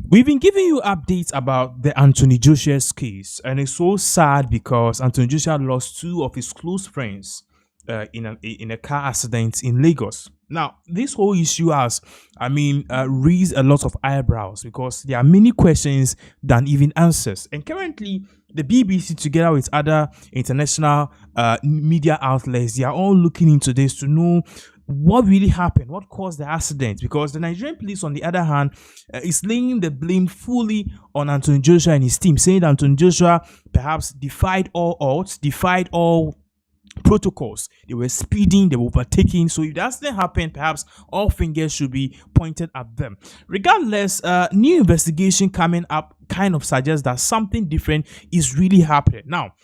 We've been giving you updates about the Anthony Joshua's case, and it's so sad because Anthony Joshua lost two of his close friends in a car accident in Lagos. Now, this whole issue has, raised a lot of eyebrows because there are many questions than even answers. And currently, the BBC, together with other international media outlets, they are all looking into this to know what really happened, what caused the accident, because the Nigerian police, on the other hand, is laying the blame fully on Anthony Joshua and his team, saying that Anthony Joshua perhaps defied all odds, defied all protocols. They were speeding, they were overtaking. So if the accident happened, perhaps all fingers should be pointed at them. Regardless, new investigation coming up kind of suggests that something different is really happening. Now,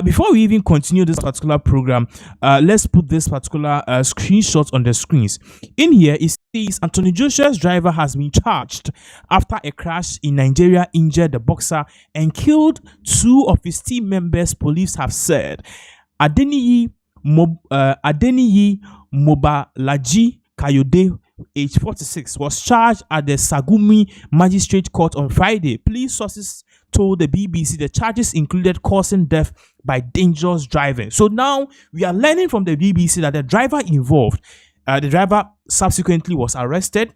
before we even continue this particular program, let's put this particular screenshot on the screens. In here, it says Anthony Joshua's driver has been charged after a crash in Nigeria injured the boxer and killed two of his team members, police have said. Adeniyi Mobalaji Kayode, age 46, was charged at the Sagumi Magistrate Court on Friday. Police sources told the BBC the charges included causing death by dangerous driving. So now we are learning from the BBC that the driver involved, the driver subsequently was arrested.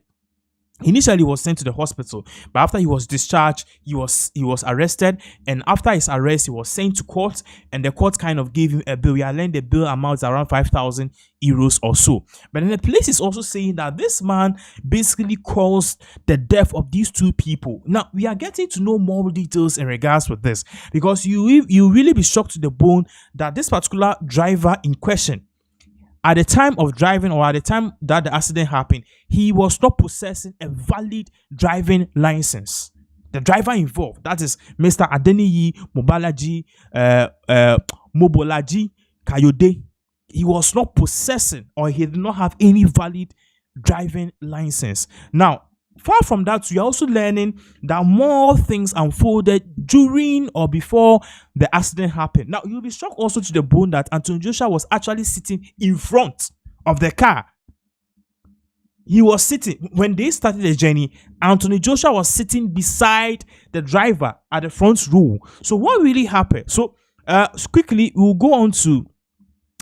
Initially, he was sent to the hospital, but after he was discharged, he was arrested, and after his arrest, he was sent to court, and the court kind of gave him a bill. We are learning the bill amounts around 5,000 euros or so. But then the police is also saying that this man basically caused the death of these two people. Now, we are getting to know more details in regards with this, because you really be shocked to the bone that this particular driver in question, at the time of driving, or at the time that the accident happened, he was not possessing a valid driving license. The driver involved, that is Mr. Adeniyi Mobolaji Kayode, he was not possessing, or he did not have any valid driving license. Now, far from that, we are also learning that more things unfolded during or before the accident happened. Now, you'll be shocked also to the bone that Anthony Joshua was actually sitting in front of the car. He was sitting, when they started the journey, Anthony Joshua was sitting beside the driver at the front row. So what really happened? So quickly, we'll go on to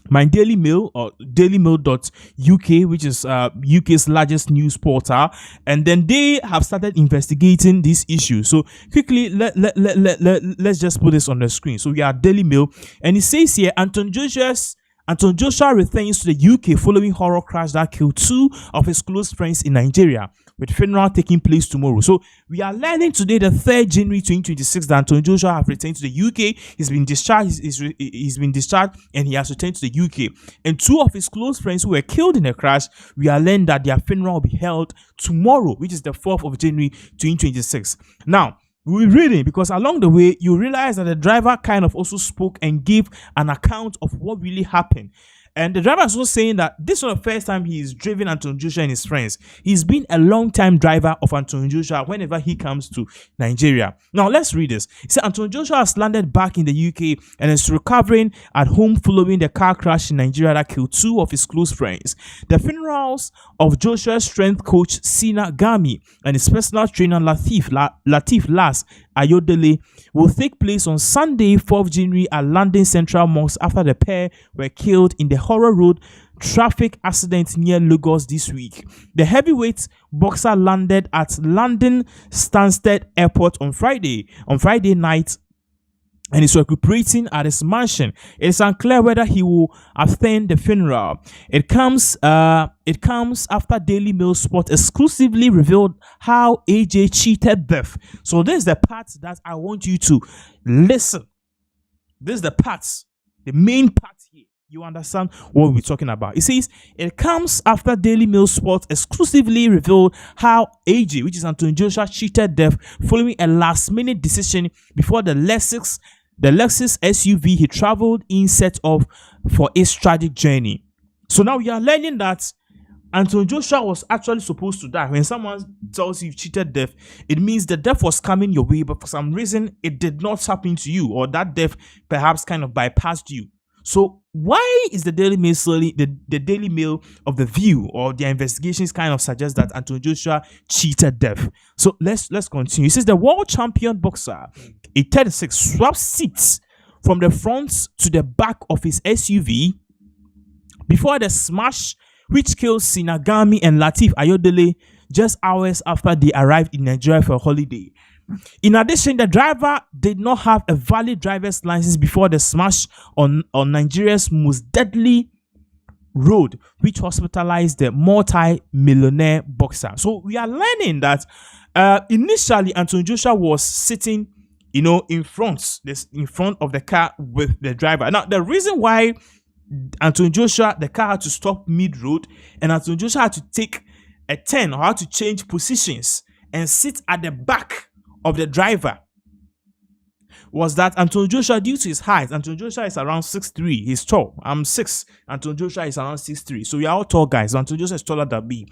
my Daily Mail, or dailymail.uk, which is UK's largest news portal, and then they have started investigating this issue. So quickly, let's just put this on the screen. So we are Daily Mail, and it says here, Anthony Joshua returns to the UK following horror crash that killed two of his close friends in Nigeria, with funeral taking place tomorrow. So we are learning today, the 3rd January 2026, that Anthony Joshua have returned to the UK. He's been discharged. He's been discharged, and he has returned to the UK. And two of his close friends who were killed in the crash, we are learning that their funeral will be held tomorrow, which is the 4th of January 2026. Now, we're reading because along the way, you realize that the driver kind of also spoke and gave an account of what really happened. And the driver is also saying that this was the first time he's driven Anthony Joshua and his friends. He's been a long-time driver of Anthony Joshua whenever he comes to Nigeria. Now, let's read this. He said Anthony Joshua has landed back in the UK and is recovering at home following the car crash in Nigeria that killed two of his close friends. The funerals of Joshua's strength coach Sina Gami and his personal trainer Latif Las Ayodele will take place on Sunday, 4th January at London Central Mosque after the pair were killed in the Horror Road traffic accident near Lagos this week. The heavyweight boxer landed at London Stansted Airport on Friday night and is recuperating at his mansion. It is unclear whether he will attend the funeral. It comes after Daily Mail Sport exclusively revealed how AJ cheated death. So this is the part that I want you to listen. This is the part, the main part here. You understand what we're talking about. It says it comes after Daily Mail Sport exclusively revealed how AJ, which is Anthony Joshua, cheated death following a last-minute decision before the Lexus SUV he traveled in set off for its tragic journey. So now we are learning that Anthony Joshua was actually supposed to die. When someone tells you cheated death, it means the death was coming your way, but for some reason it did not happen to you, or that death perhaps kind of bypassed you. So why is the Daily Mail slowly the Daily Mail of the View or their investigations kind of suggest that Anthony Joshua cheated death? So let's continue. It says the world champion boxer, a 36, swapped seats from the front to the back of his SUV before the smash which killed Sinagami and Latif Ayodele just hours after they arrived in Nigeria for a holiday. In addition, the driver did not have a valid driver's license before the smash on Nigeria's most deadly road, which hospitalized the multi-millionaire boxer. So we are learning that initially Anthony Joshua was sitting, in front of the car with the driver. Now, the reason why Anthony Joshua, the car had to stop mid-road, and Anthony Joshua had to take a turn or had to change positions and sit at the back of the driver, was that Anthony Joshua, due to his height, Anthony Joshua is around 6'3". He's tall. I'm 6. Anthony Joshua is around 6'3". So we are all tall guys. Anthony Joshua is taller than me.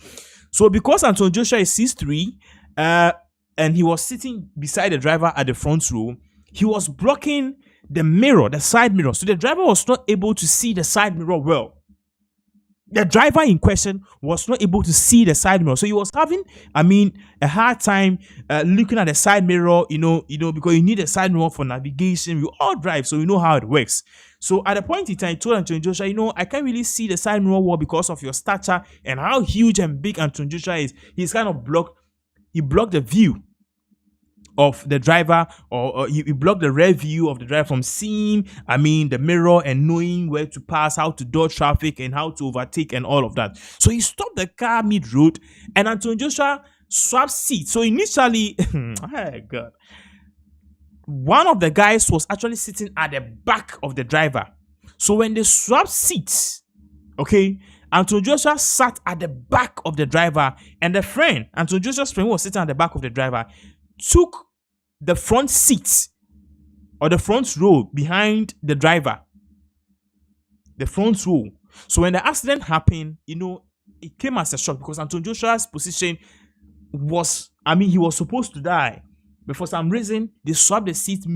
So because Anthony Joshua is 6'3", and he was sitting beside the driver at the front row, he was blocking the mirror, the side mirror. So the driver was not able to see the side mirror well. The driver in question was not able to see the side mirror. So he was having, a hard time looking at the side mirror, because you need a side mirror for navigation. We all drive, so we know how it works. So at a point in time, he told Anthony Joshua, I can't really see the side mirror well because of your stature and how huge and big Anthony Joshua is. He's kind of he blocked the view of the driver, or he blocked the rear view of the driver from seeing, the mirror and knowing where to pass, how to dodge traffic and how to overtake and all of that. So he stopped the car mid-road and Anthony Joshua swapped seats. So initially, oh God, one of the guys was actually sitting at the back of the driver. So when they swapped seats, Anthony Joshua sat at the back of the driver, and Anthony Joshua's friend who was sitting at the back of the driver, took the front seat or the front row behind the driver. The front row. So when the accident happened, it came as a shock because Anthony Joshua's position was, he was supposed to die. But for some reason, they swapped the seat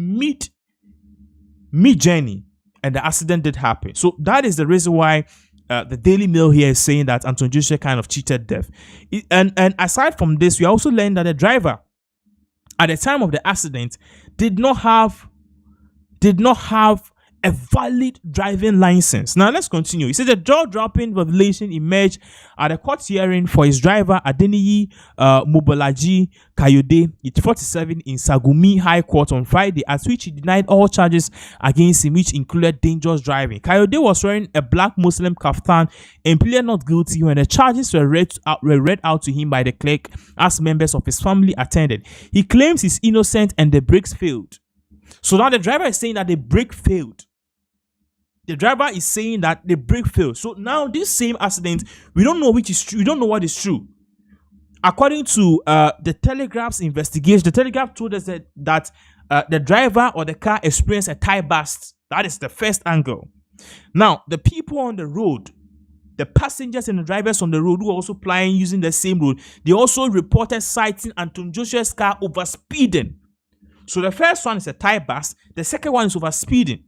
mid-journey, and the accident did happen. So that is the reason why the Daily Mail here is saying that Anthony Joshua kind of cheated death. And aside from this, we also learned that the driver, at the time of the accident, did not have a valid driving license. Now let's continue. He said the jaw-dropping revelation emerged at a court hearing for his driver Adeniyi Mobolaji Kayode, 47, in Sagumi High Court on Friday, at which he denied all charges against him, which included dangerous driving. Kayode was wearing a black Muslim kaftan and pleaded not guilty when the charges were read out to him by the clerk as members of his family attended. He claims he's innocent and the brakes failed. So now the driver is saying that the brake failed. The driver is saying that the brake failed. So now this same accident, we don't know which is true. We don't know what is true. According to the Telegraph's investigation, the Telegraph told us that the driver or the car experienced a tire burst. That is the first angle. Now, the people on the road, the passengers and the drivers on the road who were also plying using the same road, they also reported sighting Anthony Joshua's car over speeding. So the first one is a tire burst. The second one is over speeding.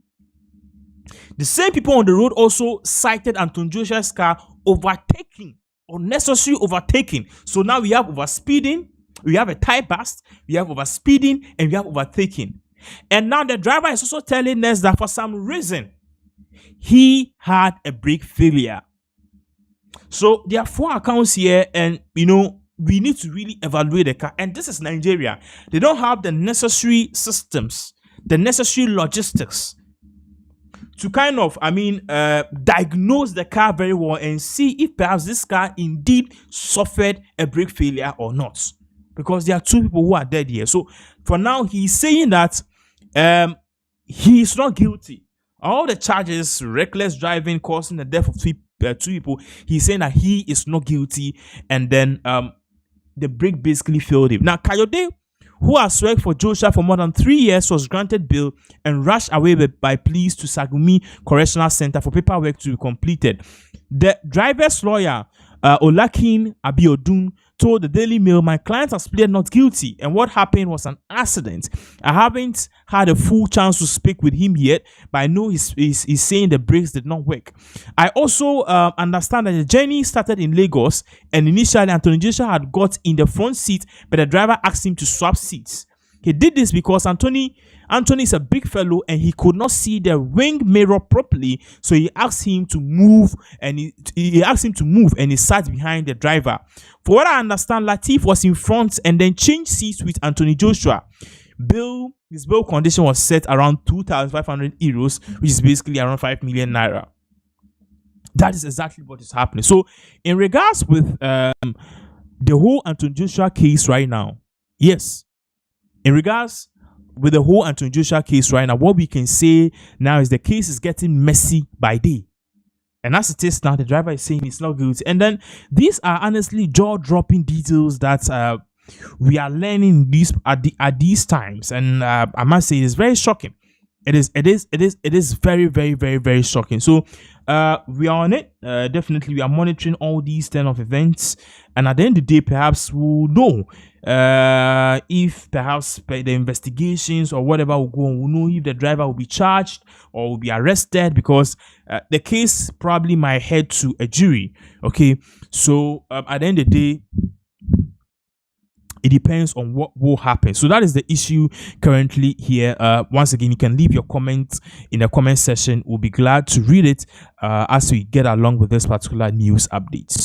The same people on the road also cited Anthony Joshua's car overtaking, unnecessary overtaking. So now we have overspeeding, we have a tire burst, we have overspeeding, and we have overtaking. And now the driver is also telling us that for some reason, he had a brake failure. So there are 4 accounts here, and we need to really evaluate the car. And this is Nigeria. They don't have the necessary systems, the necessary logistics to kind of, diagnose the car very well and see if perhaps this car indeed suffered a brake failure or not. Because there are 2 people who are dead here. So for now, he's saying that he is not guilty. All the charges, reckless driving, causing the death of 2 people, he's saying that he is not guilty. And then the brake basically failed him. Now, Kayode, who has worked for Joshua for more than 3 years, was granted bail and rushed away by police to Sagumi Correctional Center for paperwork to be completed. The driver's lawyer, Olakin Abiodun told the Daily Mail, "My client has pleaded not guilty, and what happened was an accident. I haven't had a full chance to speak with him yet, but I know he's saying the brakes did not work. I also understand that the journey started in Lagos, and initially Anthony Joshua had got in the front seat, but the driver asked him to swap seats. He did this because Anthony is a big fellow and he could not see the wing mirror properly, so he asked him to move, and he sat behind the driver. For what I understand, Lateef was in front and then changed seats with Anthony Joshua. His bail condition was set around 2,500 euros, which is basically around 5 million naira. That is exactly what is happening. So, in regards with the whole Anthony Joshua case right now, yes, in regards with the whole Anthony Joshua case right now, what we can say now is the case is getting messy by day. And as it is now, the driver is saying it's not guilty. And then these are honestly jaw-dropping details that we are learning at these times. And I must say, it's very shocking. It is very, very, very, very shocking. So we are on it. Definitely, we are monitoring all these 10 of events. And at the end of the day, perhaps we'll know if perhaps the investigations or whatever will go on. We'll know if the driver will be charged or will be arrested, because the case probably might head to a jury. Okay, so at the end of the day, it depends on what will happen. So that is the issue currently here. Once again, you can leave your comments in the comment section. We'll be glad to read it as we get along with this particular news updates.